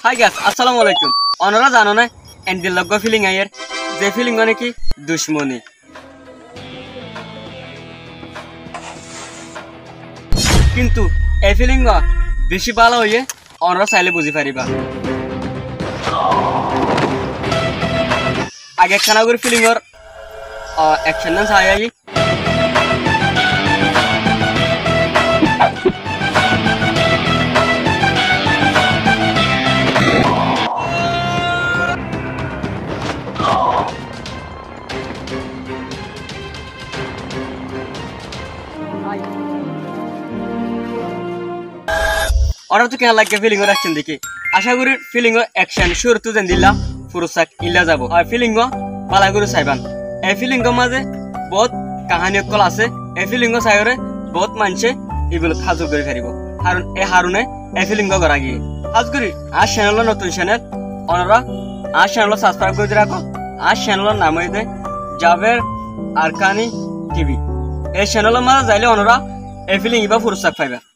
Hi guys, আসসালামু আলাইকুম। অনরা জানো না এন্ডিল লগ ফিলিং আইয়ের যে ফিলিং মানে কি দুশ্মনী, কিন্তু এই ফিলিং বেশি ভালো হইয়ে অনরা চাইলে বুঝি পারিবা। আগে খানাগুর ফিলিংর অ্যাকশন না চাই আই ওরা তো কেন লাগে ফিলিং অ্যাকশন দেখি। আশা করি ফিলিং অ্যাকশন শুরু তো দেন দিলা পুরুষাক ইল্লা যাব আর ফিলিং পালা করে চাইবান। এই ফিলিং মাঝে বহুত কাহানি অকল আছে। এই ফিলিং চাইরে বহুত মানুষে এগুলো সাজু করে ফেরিব, কারণ এই হারুনে এই ফিলিং করা গিয়ে সাজ করি। আর চ্যানেল নতুন চ্যানেল ওনারা আর চ্যানেল সাবস্ক্রাইব করে রাখো। আর চ্যানেলের নাম হইতে জাভের আরকানি টিভি। এই চ্যানেলের মাঝে যাইলে ওনারা এই ফিলিং ইবা পুরুষাক পাইবা।